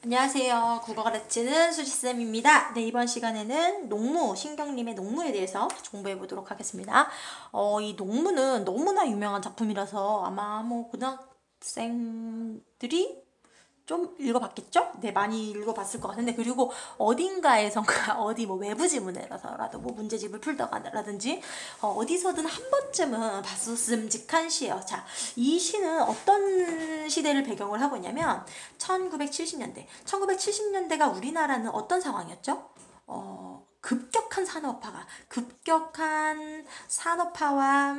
안녕하세요. 국어 가르치는 수지쌤입니다. 네, 이번 시간에는 농무, 신경림의 농무에 대해서 공부해 보도록 하겠습니다. 이 농무는 너무나 유명한 작품이라서 아마 고등학생들이 좀 읽어봤겠죠? 네, 많이 읽어봤을 것 같은데, 그리고 어딘가에선가 어디 외부 지문에서라도 문제집을 풀다가라든지 어디서든 한 번쯤은 봤었음직한 시예요. 자, 이 시는 어떤 시대를 배경을 하고 있냐면 1970년대. 1970년대가 우리나라는 어떤 상황이었죠? 급격한 산업화와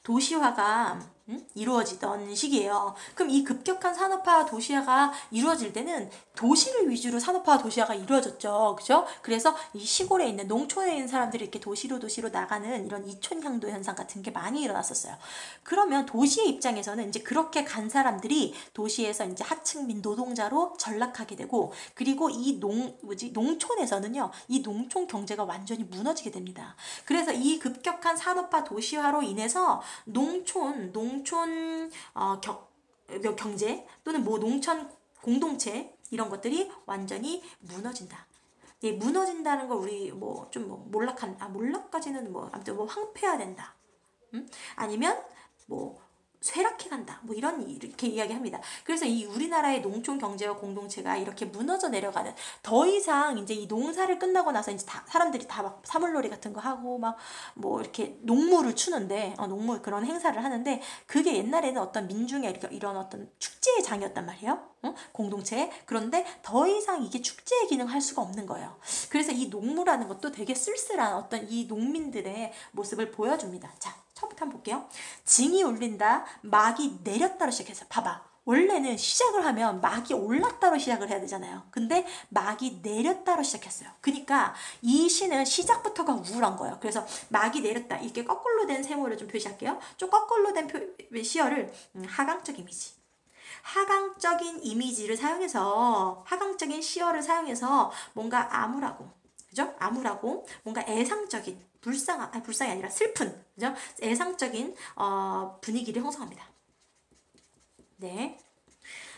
도시화가 이루어지던 시기예요. 그럼 이 급격한 산업화와 도시화가 이루어질 때는 도시를 위주로 산업화와 도시화가 이루어졌죠. 그죠? 그래서 이 시골에 있는 농촌에 있는 사람들이 이렇게 도시로 나가는 이런 이촌향도 현상 같은 게 많이 일어났었어요. 그러면 도시의 입장에서는 이제 그렇게 간 사람들이 도시에서 이제 하층민 노동자로 전락하게 되고, 그리고 이 농촌에서는요, 이 농촌 경제가 완전히 무너지게 됩니다. 그래서 이 급격한 산업화 도시화로 인해서 농촌 경제 또는 농촌 공동체 이런 것들이 완전히 무너진다. 예, 무너진다는 걸 우리 몰락까지는 아무튼 황폐화된다. 아니면 쇠락해간다. 이렇게 이야기합니다. 그래서 이 우리나라의 농촌 경제와 공동체가 이렇게 무너져 내려가는, 더 이상 이제 이 농사를 끝나고 나서 이제 사람들이 다 사물놀이 같은 거 하고 이렇게 농무를 추는데, 농무 그런 행사를 하는데, 그게 옛날에는 어떤 민중의 이런 어떤 축제의 장이었단 말이에요. 공동체. 그런데 더 이상 이게 축제의 기능을 할 수가 없는 거예요. 그래서 이 농무라는 것도 되게 쓸쓸한 어떤 이 농민들의 모습을 보여줍니다. 자, 처음부터 한번 볼게요. 징이 울린다, 막이 내렸다로 시작해서 봐봐. 원래는 시작을 하면 막이 올랐다로 시작을 해야 되잖아요. 근데 막이 내렸다로 시작했어요. 그러니까 이 시는 시작부터가 우울한 거예요. 그래서 막이 내렸다, 이렇게 거꾸로 된 세모를 좀 표시할게요. 좀 거꾸로 된 시어를 하강적인 이미지를 사용해서, 하강적인 시어를 사용해서 뭔가 암울하고, 그죠? 암울하고 뭔가 애상적인, 불쌍이 아니라 슬픈, 그죠? 애상적인 분위기를 형성합니다. 네.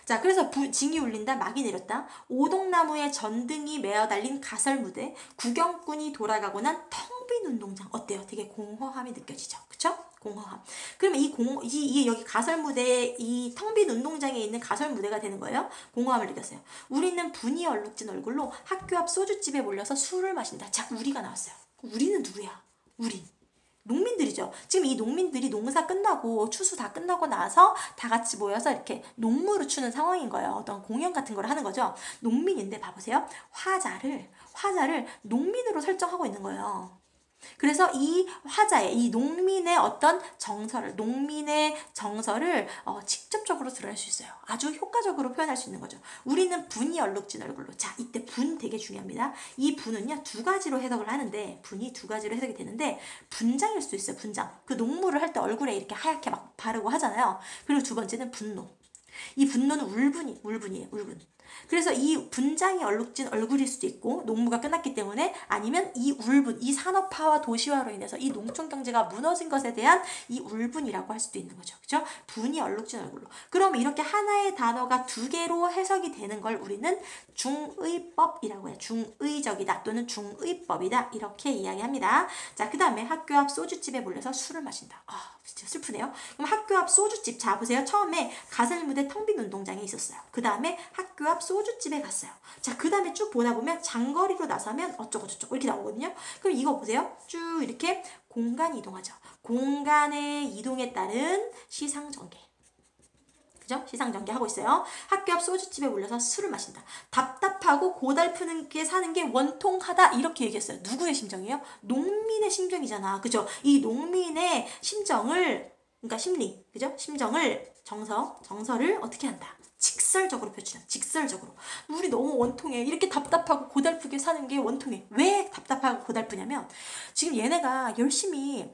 자, 그래서 징이 울린다, 막이 내렸다, 오동나무에 전등이 매어 달린 가설무대, 구경꾼이 돌아가고 난 텅 빈 운동장. 어때요? 되게 공허함이 느껴지죠? 그쵸? 공허함. 그러면 이게 여기 가설무대에, 이 텅 빈 운동장에 있는 가설무대가 되는 거예요. 공허함을 느꼈어요. 우리는 분이 얼룩진 얼굴로 학교 앞 소주집에 몰려서 술을 마신다. 자, 우리가 나왔어요. 우리는 누구야? 우리. 농민들이죠. 지금 이 농민들이 농사 끝나고 추수 다 끝나고 나서 다 같이 모여서 이렇게 농무를 추는 상황인 거예요. 어떤 공연 같은 걸 하는 거죠. 농민인데 봐보세요. 화자를 농민으로 설정하고 있는 거예요. 그래서 이 화자의, 이 농민의 어떤 농민의 정서를 직접적으로 드러낼 수 있어요. 아주 효과적으로 표현할 수 있는 거죠. 우리는 분이 얼룩진 얼굴로. 자, 이때 분 되게 중요합니다. 이 분은요, 두 가지로 해석을 하는데, 분이 두 가지로 해석이 되는데, 분장일 수 있어요. 분장. 그 농무를 할 때 얼굴에 이렇게 하얗게 바르고 하잖아요. 그리고 두 번째는 분노. 이 분노는 울분이에요. 그래서 이 분장이 얼룩진 얼굴일 수도 있고, 농무가 끝났기 때문에, 아니면 이 울분, 이 산업화와 도시화로 인해서 이 농촌 경제가 무너진 것에 대한 이 울분이라고 할 수도 있는 거죠. 그죠? 분이 얼룩진 얼굴로. 그러면 이렇게 하나의 단어가 두 개로 해석이 되는 걸 우리는 중의법이라고 해요. 중의적이다 또는 중의법이다, 이렇게 이야기합니다. 자, 그 다음에 학교 앞 소주집에 몰려서 술을 마신다. 진짜 슬프네요. 그럼 학교 앞 소주집. 자, 보세요. 처음에 가설무대 텅 빈 운동장에 있었어요. 그 다음에 학교 앞 소주집에 갔어요. 자, 그 다음에 쭉 보다 보면 장거리로 나서면 어쩌고저쩌고 이렇게 나오거든요. 그럼 이거 보세요. 쭉 이렇게 공간이 이동하죠. 공간의 이동에 따른 시상전개. 그죠? 시상전개 하고 있어요. 학교 앞 소주집에 몰려서 술을 마신다. 답답하고 고달프는 게 사는 게 원통하다, 이렇게 얘기했어요. 누구의 심정이에요? 농민의 심정이잖아. 그죠? 이 농민의 심정을, 그러니까 심리, 그죠? 심정을, 정서를 어떻게 한다? 직설적으로 표출한다. 직설적으로. 우리 너무 원통해. 이렇게 답답하고 고달프게 사는 게 원통해. 왜 답답하고 고달프냐면, 지금 얘네가 열심히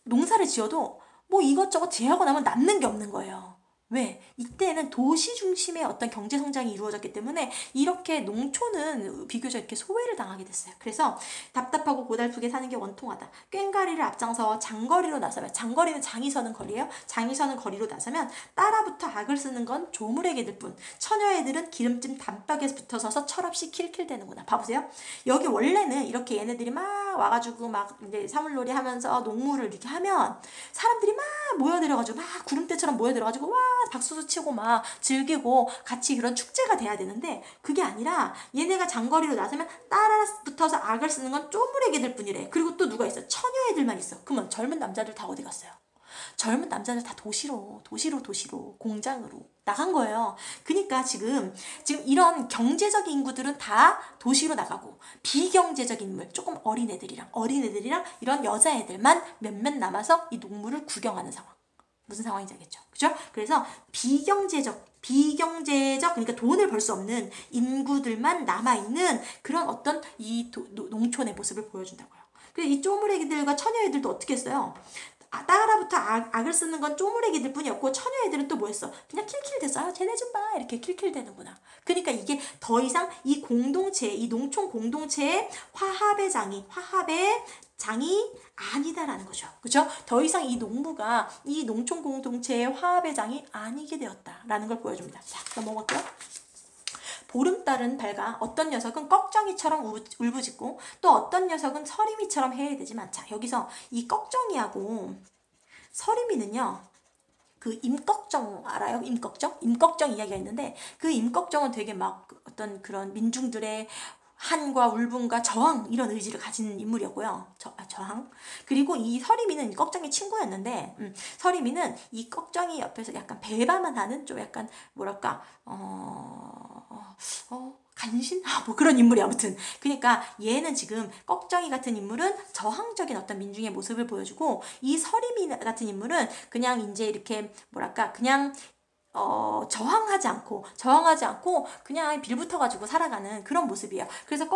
농사를 지어도 이것저것 제하고 나면 남는 게 없는 거예요. 왜? 이때는 도시 중심의 어떤 경제 성장이 이루어졌기 때문에 이렇게 농촌은 비교적 이렇게 소외를 당하게 됐어요. 그래서 답답하고 고달프게 사는 게 원통하다. 꽹과리를 앞장서 장거리로 나서면, 장거리는 장이 서는 거리예요. 장이 서는 거리로 나서면 따라붙어 악을 쓰는 건 조물애기들 뿐. 처녀애들은 기름찜 단박에 붙어서서 철없이 킬킬대는구나. 봐보세요. 여기 원래는 이렇게 얘네들이 막 와가지고 막 이제 사물놀이 하면서 농무를 이렇게 하면 사람들이 막 모여들어가지고 막 구름대처럼 모여들어가지고 와 박수도 치고 막 즐기고 같이 그런 축제가 돼야 되는데 그게 아니라 얘네가 장거리로 나서면 따라 붙어서 악을 쓰는 건 쪼무레기들 뿐이래. 그리고 또 누가 있어? 처녀애들만 있어. 그러면 젊은 남자들 다 어디 갔어요? 젊은 남자들 다 도시로 공장으로 나간 거예요. 그러니까 지금 이런 경제적 인구들은 다 도시로 나가고 비경제적 인물, 조금 어린애들이랑 이런 여자애들만 몇몇 남아서 이 농물을 구경하는 상황. 무슨 상황인지 알겠죠? 그죠? 그래서 비경제적 그러니까 돈을 벌 수 없는 인구들만 남아있는 그런 어떤 이 농촌의 모습을 보여준다고요. 그래서 이 쪼무레기들과 처녀애들도 어떻게 했어요? 따라부터 악을 쓰는 건 쪼무레기들 뿐이었고 처녀애들은 또 뭐 했어? 그냥 킬킬댔어. 쟤네 좀 봐. 이렇게 킬킬대는구나. 그러니까 이게 더 이상 이 공동체, 이 농촌 공동체의 화합의 장이 아니다라는 거죠. 그죠? 더 이상 이 농부가 이 농촌 공동체의 화합의 장이 아니게 되었다라는 걸 보여줍니다. 자, 넘어갈게요. 보름달은 밝아 어떤 녀석은 꺽정이처럼 울부짖고 또 어떤 녀석은 서림이처럼 해야되지만 자 여기서 이 꺽정이하고 서림이는요 그 임꺽정 알아요? 임꺽정 이야기가 있는데 그 임꺽정은 되게 막 어떤 그런 민중들의 한과 울분과 저항 이런 의지를 가진 인물이었고요. 저항. 그리고 이 서림이는 꺽정이 친구였는데 서림이는 이 꺽정이 옆에서 약간 배반만 하는 좀 약간 뭐랄까 간신? 뭐 그런 인물이 아무튼. 그러니까 얘는 지금 꺽정이 같은 인물은 저항적인 어떤 민중의 모습을 보여주고 이 서림이 같은 인물은 그냥 이제 이렇게 뭐랄까 그냥 저항하지 않고 그냥 빌붙어가지고 살아가는 그런 모습이에요. 그래서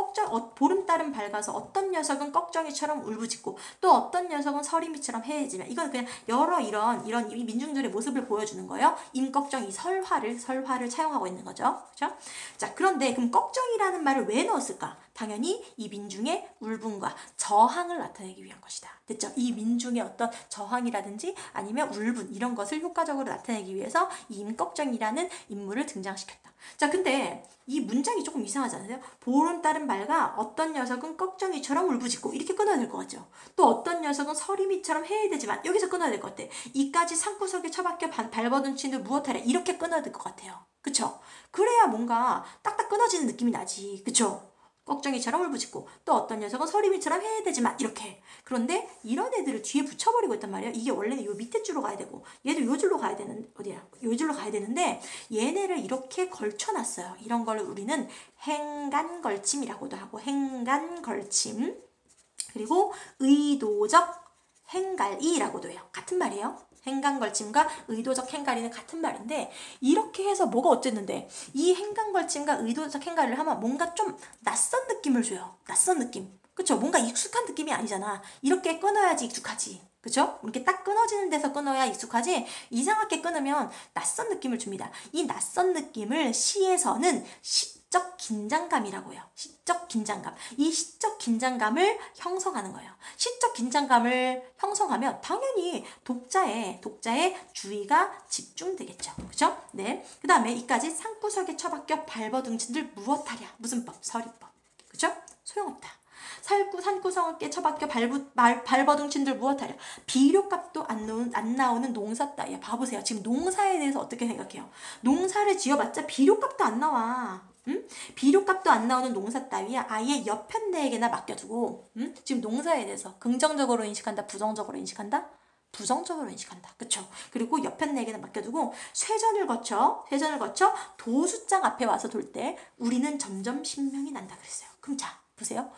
보름달은 밝아서 어떤 녀석은 꺽정이처럼 울부짖고 또 어떤 녀석은 서림이처럼 해해지면 이건 그냥 여러 이런 민중들의 모습을 보여주는 거예요. 임꺽정 이 설화를 차용하고 있는 거죠. 그렇죠? 자, 그런데 그럼 꺽정이라는 말을 왜 넣었을까? 당연히 이 민중의 울분과 저항을 나타내기 위한 것이다. 됐죠? 이 민중의 어떤 저항이라든지 아니면 울분 이런 것을 효과적으로 나타내기 위해서 이 임꺽정이라는 인물을 등장시켰다. 자, 근데 이 문장이 조금 이상하지 않으세요? 보름달은 밝아 어떤 녀석은 꺽정이처럼 울부짖고 이렇게 끊어야 될 것 같죠? 또 어떤 녀석은 서림이처럼 해야 되지만 여기서 끊어야 될 것 같아. 이까지 산구석에 처박혀 발버둥 친들 무엇하랴 이렇게 끊어야 될 것 같아요. 그쵸? 그래야 뭔가 딱딱 끊어지는 느낌이 나지. 그쵸? 꺽정이처럼 울부짖고 또 어떤 녀석은 서림이처럼 해야 되지만 이렇게. 그런데 이런 애들을 뒤에 붙여버리고 있단 말이에요. 이게 원래는 요 밑에 줄로 가야 되고 얘도 요 줄로 가야 되는 요 줄로 가야 되는데 얘네를 이렇게 걸쳐놨어요. 이런 걸 우리는 행간걸침이라고도 하고 행간걸침 그리고 의도적 행갈이라고도 해요. 같은 말이에요. 행간걸침과 의도적 행갈이는 같은 말인데 이렇게 해서 뭐가 어쨌는데 이 행간걸침과 의도적 행갈을 하면 뭔가 좀 낯선 느낌을 줘요. 낯선 느낌. 그쵸? 뭔가 익숙한 느낌이 아니잖아. 이렇게 끊어야지 익숙하지. 그쵸? 이렇게 딱 끊어지는 데서 끊어야 익숙하지 이상하게 끊으면 낯선 느낌을 줍니다. 이 낯선 느낌을 시에서는 시적 긴장감이라고 해요. 시적 긴장감. 이 시적 긴장감을 형성하는 거예요. 시적 긴장감을 형성하면 당연히 독자의 주의가 집중되겠죠. 그죠? 네. 그 다음에 이까지 산구석에 처박혀 발버둥친들 무엇하랴. 무슨 법? 서리법. 그죠? 소용없다. 산구석에 처박혀 발버둥친들 무엇하랴. 비료값도 안 나오는 농사 따위야. 봐보세요. 지금 농사에 대해서 어떻게 생각해요? 농사를 지어봤자 비료값도 안 나와. 비료값도 안 나오는 농사 따위야 아예 여편네에게나 맡겨두고 지금 농사에 대해서 긍정적으로 인식한다? 부정적으로 인식한다? 부정적으로 인식한다. 그쵸? 그리고 여편네에게나 맡겨두고 쇄전을 거쳐 도수장 앞에 와서 돌 때 우리는 점점 신명이 난다 그랬어요. 그럼 자 보세요.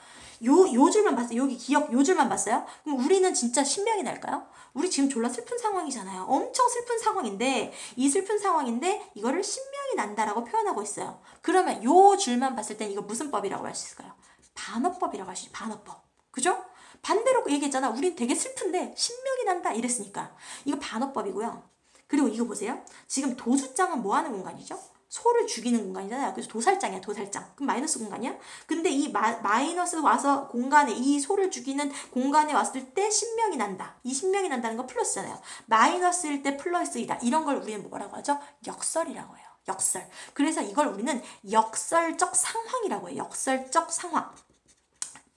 요 줄만 봤어요. 여기 기억 요 줄만 봤어요. 그럼 우리는 진짜 신명이 날까요? 우리 지금 졸라 슬픈 상황이잖아요. 엄청 슬픈 상황인데 이거를 신명이 난다라고 표현하고 있어요. 그러면 요 줄만 봤을 땐 이거 무슨 법이라고 할 수 있을까요? 반어법이라고 할 수 있어요. 반어법. 그죠? 반대로 얘기했잖아. 우린 되게 슬픈데 신명이 난다 이랬으니까 이거 반어법이고요. 그리고 이거 보세요. 지금 도수장은 뭐 하는 공간이죠? 소를 죽이는 공간이잖아요. 그래서 도살장이야, 도살장. 그럼 마이너스 공간이야? 근데 이 마이너스 와서 공간에, 이 소를 죽이는 공간에 왔을 때 신명이 난다. 이 신명이 난다는 건 플러스잖아요. 마이너스일 때 플러스이다. 이런 걸 우리는 뭐라고 하죠? 역설이라고 해요. 역설. 그래서 이걸 우리는 역설적 상황이라고 해요. 역설적 상황.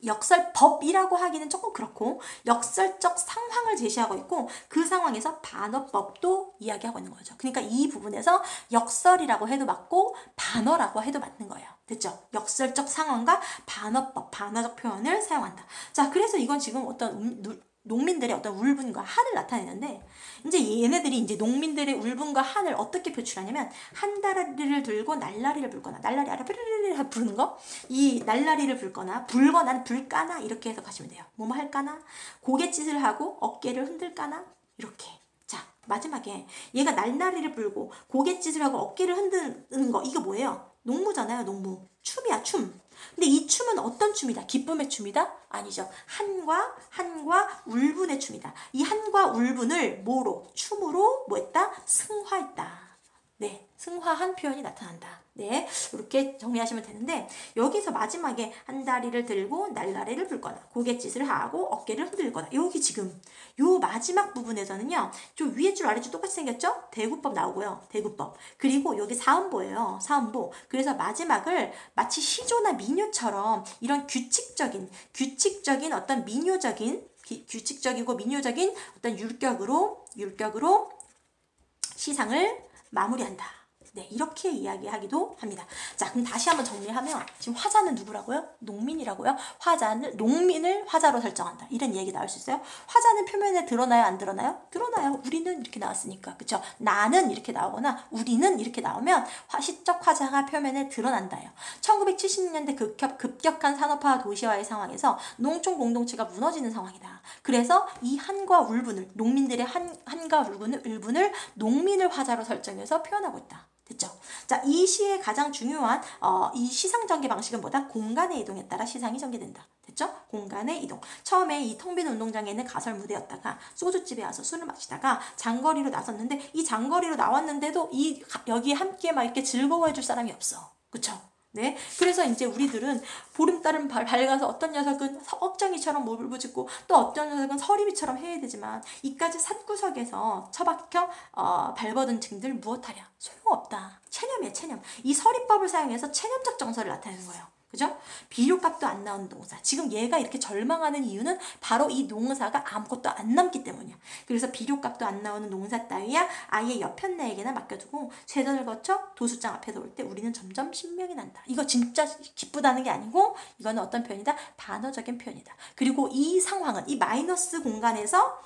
역설법이라고 하기는 조금 그렇고 역설적 상황을 제시하고 있고 그 상황에서 반어법도 이야기하고 있는 거죠. 그러니까 이 부분에서 역설이라고 해도 맞고 반어라고 해도 맞는 거예요. 됐죠? 역설적 상황과 반어법, 반어적 표현을 사용한다. 자, 그래서 이건 지금 어떤 농민들의 어떤 울분과 한을 나타내는데 이제 얘네들이 이제 농민들의 울분과 한을 어떻게 표출하냐면 한 다리를 들고 날라리를 불거나 날라리 아래 르르르 부르는 거 이 날라리를 불거나 불까나 이렇게 해석하시면 돼요. 뭐뭐 할까나 고갯짓을 하고 어깨를 흔들까나 이렇게. 자, 마지막에 얘가 날라리를 불고 고갯짓을 하고 어깨를 흔드는 거 이거 뭐예요? 농무잖아요. 농무. 춤이야, 춤. 근데 이 춤은 어떤 춤이다? 기쁨의 춤이다? 아니죠. 한과 울분의 춤이다. 이 한과 울분을 뭐로? 춤으로 뭐 했다? 승화했다. 네, 승화한 표현이 나타난다. 네, 이렇게 정리하시면 되는데 여기서 마지막에 한 다리를 들고 날라리를 불거나 고갯짓을 하고 어깨를 흔들거나 여기 지금 요 마지막 부분에서는요 좀 위에 줄 아래 줄 똑같이 생겼죠? 대구법 나오고요. 대구법. 그리고 여기 사음보예요. 사음보. 그래서 마지막을 마치 시조나 민요처럼 이런 규칙적인 어떤 민요적인 규칙적이고 민요적인 어떤 율격으로 시상을 마무리한다. 네, 이렇게 이야기하기도 합니다. 자, 그럼 다시 한번 정리하면 지금 화자는 누구라고요? 농민이라고요. 농민을 화자로 설정한다. 이런 얘기 나올 수 있어요. 화자는 표면에 드러나요? 안 드러나요? 드러나요. 우리는 이렇게 나왔으니까. 그쵸? 나는 이렇게 나오거나 우리는 이렇게 나오면 시적 화자가 표면에 드러난다요. 1970년대 급격한 산업화 도시화의 상황에서 농촌 공동체가 무너지는 상황이다. 그래서 이 한과 울분을 농민들의 한과 울분을 농민을 화자로 설정해서 표현하고 있다. 됐죠? 자, 이 시의 가장 중요한 이 시상 전개 방식은 뭐다? 공간의 이동에 따라 시상이 전개된다. 됐죠? 공간의 이동. 처음에 이 텅 빈 운동장에는 가설 무대였다가 소주집에 와서 술을 마시다가 장거리로 나섰는데 이 장거리로 나왔는데도 여기 함께 막 이렇게 즐거워해줄 사람이 없어. 그쵸? 네, 그래서 이제 우리들은 보름달은 밝아서 어떤 녀석은 억장이처럼 울부짖고 또 어떤 녀석은 서리비처럼 해야 되지만 이까지 산구석에서 처박혀 발버둥 층들 무엇하랴? 소용없다. 체념이에요, 체념. 이 서리법을 사용해서 체념적 정서를 나타내는 거예요. 그죠? 비료값도 안 나오는 농사. 지금 얘가 이렇게 절망하는 이유는 바로 이 농사가 아무것도 안 남기 때문이야. 그래서 비료값도 안 나오는 농사 따위야 아예 옆편내에게나 맡겨두고 세전을 거쳐 도수장 앞에 올 때 우리는 점점 신명이 난다. 이거 진짜 기쁘다는 게 아니고 이거는 어떤 표현이다? 반어적인 표현이다. 그리고 이 상황은 이 마이너스 공간에서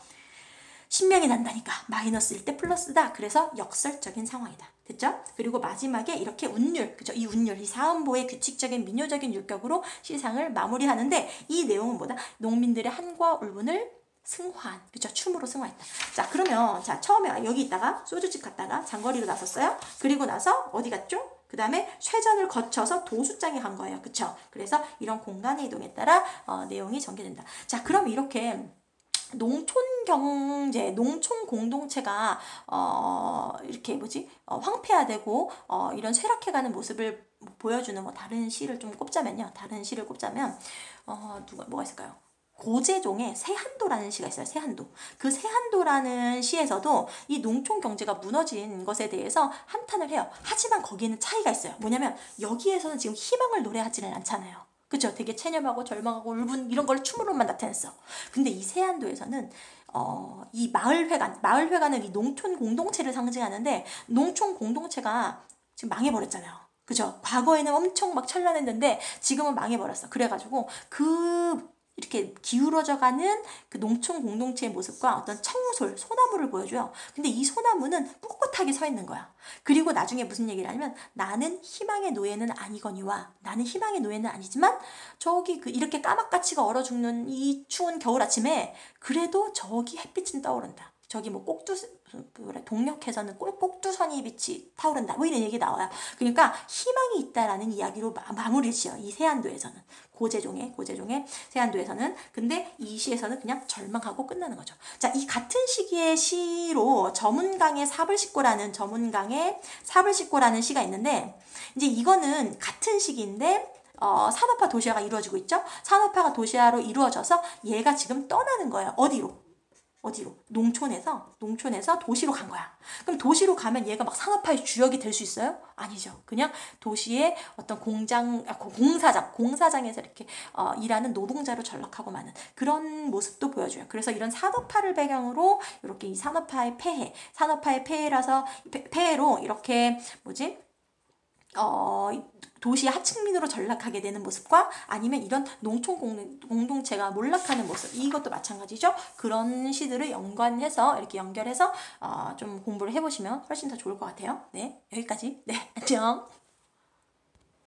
신명이 난다니까 마이너스일 때 플러스다. 그래서 역설적인 상황이다. 됐죠? 그리고 마지막에 이렇게 운율, 그죠? 이 운율, 이 사음보의 규칙적인 민요적인 율격으로 시상을 마무리하는데 이 내용은 뭐다? 농민들의 한과 울분을 승화한, 그죠? 춤으로 승화했다. 자, 그러면 자 처음에 여기 있다가 소주집 갔다가 장거리로 나섰어요. 그리고 나서 어디 갔죠? 그 다음에 쇠전을 거쳐서 도수장에 간 거예요. 그쵸? 그래서 이런 공간의 이동에 따라 내용이 전개된다. 자, 그럼 이렇게 농촌 경제, 농촌 공동체가 이렇게 황폐화되고 이런 쇠락해가는 모습을 보여주는 다른 시를 좀 꼽자면요. 다른 시를 꼽자면 뭐가 있을까요? 고재종의 세한도라는 시가 있어요. 세한도. 그 세한도라는 시에서도 이 농촌 경제가 무너진 것에 대해서 한탄을 해요. 하지만 거기에는 차이가 있어요. 뭐냐면 여기에서는 지금 희망을 노래하지는 않잖아요. 그쵸? 되게 체념하고 절망하고 울분 이런 걸 춤으로만 나타냈어. 근데 이 세안도에서는 이 마을회관은 이 농촌 공동체를 상징하는데 농촌 공동체가 지금 망해버렸잖아요. 그죠? 과거에는 엄청 막 찬란했는데 지금은 망해버렸어. 그래가지고 이렇게 기울어져가는 그 농촌 공동체의 모습과 어떤 청솔, 소나무를 보여줘요. 근데 이 소나무는 꿋꿋하게 서 있는 거야. 그리고 나중에 무슨 얘기를 하냐면 나는 희망의 노예는 아니거니와 나는 희망의 노예는 아니지만 저기 이렇게 까맣까치가 얼어 죽는 이 추운 겨울 아침에 그래도 저기 햇빛은 떠오른다. 저기 뭐 그래, 동력해서는 꼭두선이 빛이 타오른다. 뭐 이런 얘기 나와요. 그러니까 희망이 있다라는 이야기로 마무리를 지어. 이 세안도에서는. 고재종의 세안도에서는. 근데 이 시에서는 그냥 절망하고 끝나는 거죠. 자, 이 같은 시기의 시로 저문강의 삽을 싣고라는 시가 있는데, 이제 이거는 같은 시기인데 산업화 도시화가 이루어지고 있죠. 산업화가 도시화로 이루어져서 얘가 지금 떠나는 거예요. 어디로? 농촌에서 도시로 간 거야. 그럼 도시로 가면 얘가 막 산업화의 주역이 될 수 있어요? 아니죠. 그냥 도시의 어떤 공사장에서 이렇게 일하는 노동자로 전락하고 마는 그런 모습도 보여줘요. 그래서 이런 산업화를 배경으로 이렇게 이 산업화의 폐해로 이렇게 도시의 하층민으로 전락하게 되는 모습과 아니면 이런 농촌 공동체가 몰락하는 모습, 이것도 마찬가지죠. 그런 시들을 연결해서 좀 공부를 해보시면 훨씬 더 좋을 것 같아요. 네, 여기까지. 네, 안녕.